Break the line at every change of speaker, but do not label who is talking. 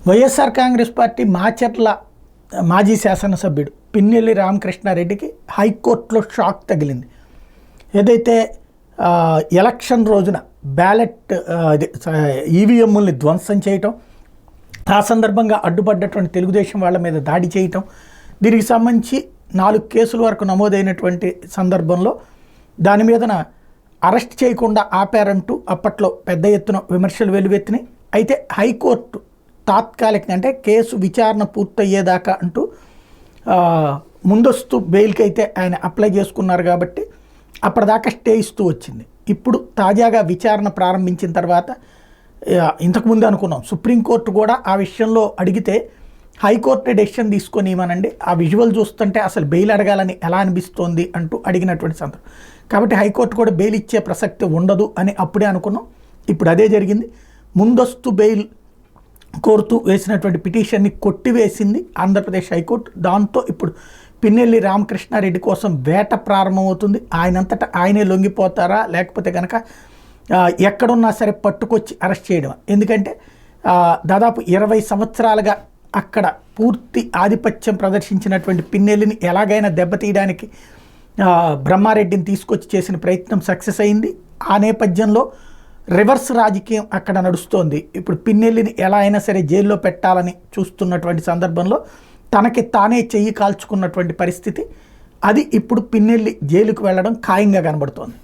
YSR Congress party Macherla మాజీ శాసనసభ్యుడు పిన్నెల్లి రామకృష్ణారెడ్డికి హైకోర్టులో షాక్ తగిలింది. ఏదైతే ఎలక్షన్ రోజున బ్యాలెట్ ఈవీఎంలని ధ్వంసం చేయటం, ఆ సందర్భంగా అడ్డుపడ్డటువంటి తెలుగుదేశం వాళ్ళ మీద దాడి చేయటం, దీనికి సంబంధించి 4 కేసుల వరకు నమోదైనటువంటి సందర్భంలో దాని మీదన అరెస్ట్ చేయకుండా ఆపారంటూ అప్పట్లో పెద్ద ఎత్తున విమర్శలు వెలువెత్తినాయి. అయితే హైకోర్టు తాత్కాలికంగా అంటే కేసు విచారణ పూర్తయ్యేదాకా అంటూ ముందస్తు బెయిల్కి అయితే ఆయన అప్లై చేసుకున్నారు కాబట్టి అప్పటిదాకా స్టే ఇస్తూ వచ్చింది. ఇప్పుడు తాజాగా విచారణ ప్రారంభించిన తర్వాత ఇంతకుముందు అనుకున్నాం సుప్రీంకోర్టు కూడా ఆ విషయంలో అడిగితే హైకోర్టు డెసిషన్ తీసుకొని ఇవ్వనండి, ఆ విజువల్ చూస్తుంటే అసలు బెయిల్ అడగాలని ఎలా అనిపిస్తోంది అంటూ అడిగినటువంటి సందర్భం. కాబట్టి హైకోర్టు కూడా బెయిల్ ఇచ్చే ప్రసక్తి ఉండదు అని అప్పుడే అనుకున్నాం. ఇప్పుడు అదే జరిగింది. ముందస్తు బెయిల్ కోరుతూ వేసినటువంటి పిటిషన్ని కొట్టివేసింది ఆంధ్రప్రదేశ్ హైకోర్టు. దాంతో ఇప్పుడు పిన్నెల్లి రామకృష్ణారెడ్డి కోసం వేట ప్రారంభమవుతుంది. ఆయనంతటా ఆయనే లొంగిపోతారా, లేకపోతే కనుక ఎక్కడున్నా సరే పట్టుకొచ్చి అరెస్ట్ చేయడం. ఎందుకంటే దాదాపు 20 సంవత్సరాలుగా అక్కడ పూర్తి ఆధిపత్యం ప్రదర్శించినటువంటి పిన్నెల్లిని ఎలాగైనా దెబ్బతీయడానికి బ్రహ్మారెడ్డిని తీసుకొచ్చి చేసిన ప్రయత్నం సక్సెస్ అయింది. ఆ నేపథ్యంలో రివర్స్ రాజకీయం అక్కడ నడుస్తోంది. ఇప్పుడు పిన్నెల్లిని ఎలా అయినా సరే జైల్లో పెట్టాలని చూస్తున్నటువంటి సందర్భంలో తనకి తానే చెయ్యి కాల్చుకున్నటువంటి పరిస్థితి. అది ఇప్పుడు పిన్నెల్లి జైలుకు వెళ్ళడం ఖాయంగా కనబడుతోంది.